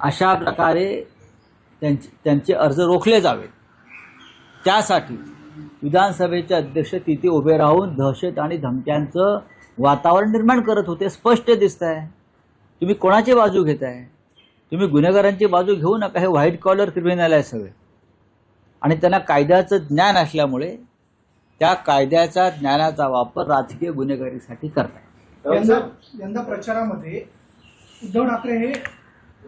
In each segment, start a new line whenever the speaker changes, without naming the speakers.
अशा प्रकारे त्यांचे अर्ज रोखले जावेत। त्यासाठी विधानसभेचे अध्यक्ष तिथे उभे राहून दहशत आणि धमक्यांचं वातावरण निर्माण करत होते। स्पष्ट दिसत आहे। तुम्ही कोणाची बाजू घेताय? तुम्ही गुन्हेगारांची बाजू घेऊ नका। हे व्हाईट कॉलर क्रिमिनल आहे सगळे आणि त्यांना कायद्याचं ज्ञान असल्यामुळे त्या कायद्याच्या ज्ञानाचा वापर राजकीय गुन्हेगारीसाठी करताय।
यंदा प्रचारामध्ये उद्धव ठाकरे हे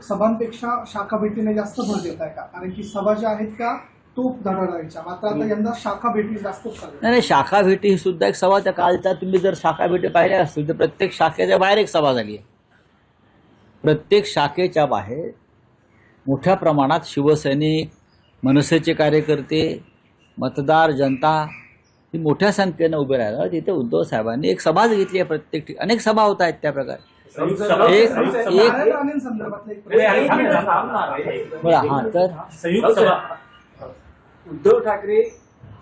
सभांपेक्षा शाखा भेटीने जास्त भर देत आहे का? कारण की सभा ज्या आहेत त्या तोप धडाडायच्या, मात्र आता यंदा शाखा भेटी जास्त
नाही, शाखा भेटी ही सुद्धा एक सभा। त्या कालचा तुम्ही जर शाखा भेटी पाहिल्या असतील तर प्रत्येक शाखेच्या बाहेर एक सभा झाली आहे। प्रत्येक शाखेच्या बाहेर मोठ्या प्रमाणात शिवसैनिक, मनसेचे कार्यकर्ते, मतदार, जनता ही मोठ्या संख्येने उभे राहिला। तिथे उद्धव साहेबांनी एक सभाच घेतली आहे। प्रत्येक अनेक सभा होत आहेत त्या प्रकारे।
उद्धव ठाकरे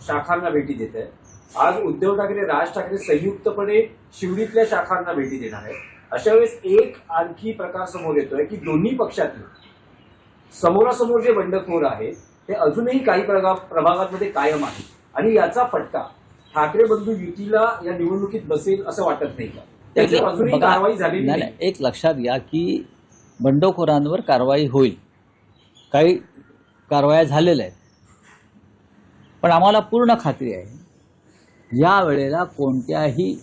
शाखांना भेटी देत आहे। आज उद्धव ठाकरे, राज ठाकरे संयुक्तपणे शिवडीतल्या शाखांना भेटी देणार आहे। अशा वेळेस एक आणखी प्रकार समोर येतोय की दोन्ही पक्षातले समोरासमोर जे बंडखोर आहेत ते अजूनही काही प्रभागांमध्ये कायम आहे आणि याचा फटका ठाकरे बंधू युतीला या निवडणुकीत बसेल असं वाटत नाही का? अजूनही कारवाई झालेली नाही।
एक लक्षात घ्या की बंडखोरांवर कारवाई होईल, काही कारवाया झालेल्या आहेत, पण आम्हाला पूर्ण खात्री आहे या वेळेला कोणत्याही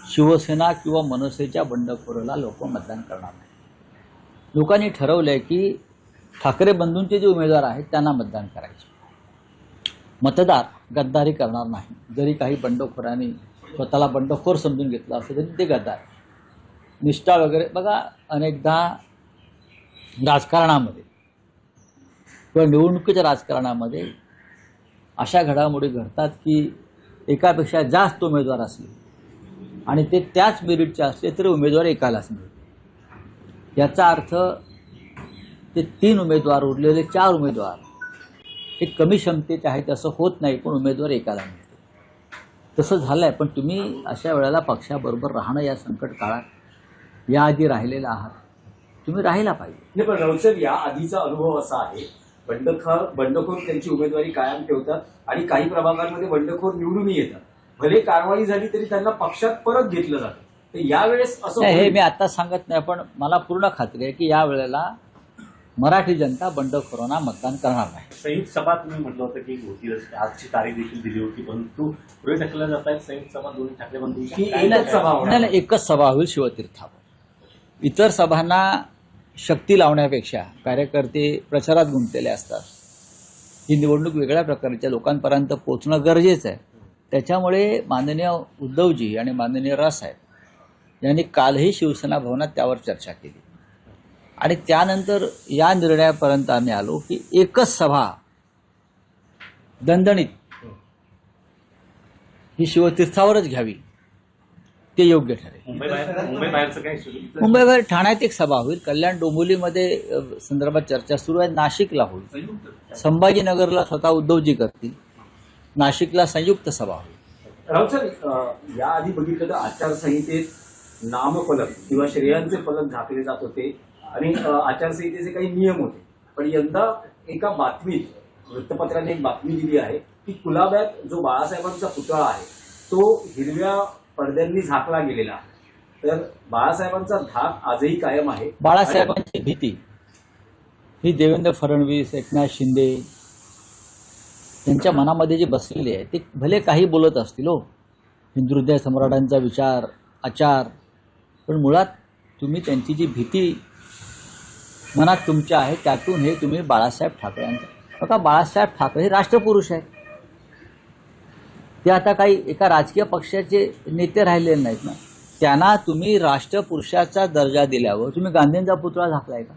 शिवसेना किंवा मनसेच्या बंडखोराला लोक मतदान करणार नाही। लोकांनी ठरवलंय की ठाकरे बंधूंचे जे उमेदवार आहेत त्यांना मतदान करायचे। मतदार गद्दारी करणार नाही। जरी काही बंडखोरांनी स्वतःला बंडखोर समजून घेतला असेल तरी ते गद्दार, निष्ठा वगैरे बघा, अनेकदा राजकारणामध्ये किंवा निवडणुकीच्या राजकारणामध्ये अशा घडामोडी घडतात की एकापेक्षा जास्त उमेदवार असले आणि ते त्याच मेरिटचे असले तरी उमेदवार एकालाच मिळतो। याचा अर्थ ते 3 उमेदवार उरलेले 4 उमेदवार हे कमी क्षमतेचे आहेत असं होत नाही, पण उमेदवार एकाला मिळतो। तसं झालंय। पण तुम्ही अशा वेळेला पक्षाबरोबर राहणं या संकट काळात याआधी राहिलेला आहात, तुम्ही राहायला पाहिजे।
पण राऊत या आधीचा अनुभव असा आहे, बंडखोर त्यांची उमेदवारी कायम ठेवतात आणि काही प्रभागांमध्ये बंडखोर निवडूनही येतात। भले कारवाई झाली तरी त्यांना पक्षात परत घेतलं जातं। तर यावेळेस असं
हे मी आता सांगत नाही, पण मला पूर्ण खात्री आहे की यावेळेला मराठी जनता बंडखोरांना मतदान करणार नाही।
संयुक्त सभा तुम्ही म्हटलं होतं की होती, आजची तारीख देखील दिली होती, परंतु पुढे ढकलल्या जात आहेत संयुक्त सभा दोन्ही ठाकरे बंधूंची
एकच सभा होणार?
नाही, एकच सभा होईल शिवतीर्थावर। इतर सभांना शक्ती लावण्यापेक्षा कार्यकर्ते प्रचारात गुंतलेले असतात। ही निवडणूक वेगळ्या प्रकारच्या लोकांपर्यंत पोहोचणं गरजेचं आहे। त्याच्यामुळे माननीय उद्धवजी आणि माननीय रावसाहेब यांनी कालही शिवसेना भवनात त्यावर चर्चा केली आणि त्यानंतर या निर्णयापर्यंत आम्ही आलो की एकच सभा दणदणीत ही शिवतीर्थावरच घ्यावी, ते योग्य ठरेल। मुंबईबाहेर ठाण्यात एक सभा होईल, कल्याण डोंबिवलीमध्ये संदर्भात चर्चा सुरू आहे, नाशिकला होईल, संभाजीनगरला स्वतः उद्धवजी करतील, नाशिकला संयुक्त सभा होईल।
राऊत सर, याआधी बघितलं तर आचारसंहितेत नामफलक किंवा श्रेयांचे फलक झाकले जात होते आणि आचारसंहितेचे काही नियम होते, पण यंदा एका बातमीत वृत्तपत्राने एक बातमी दिली आहे की कुलाब्यात जो बाळासाहेबांचा पुतळा आहे तो हिरव्या पडद्यांनी झाकला गेलेला आहे। तर बाळासाहेबांचा धाक आजही कायम आहे।
बाळासाहेबांची भीती ही देवेंद्र फडणवीस, एकनाथ शिंदे यांच्या मनामध्ये जे बसलेले आहे ते भले काही बोलत असतील हो, हिंदुहृदय सम्राटांचा विचार, आचार, पण मुळात तुम्ही त्यांची जी भीती मनात तुमच्या आहे त्यातून हे तुम्ही बाळासाहेब ठाकरेंचं, बघा बाळासाहेब ठाकरे हे राष्ट्रपुरुष आहेत। ते आता काही एका राजकीय पक्षाचे नेते राहिलेले नाहीत ना, त्यांना तुम्ही राष्ट्रपुरुषाचा दर्जा दिल्यावर तुम्ही गांधींचा पुतळा झाकलाय का?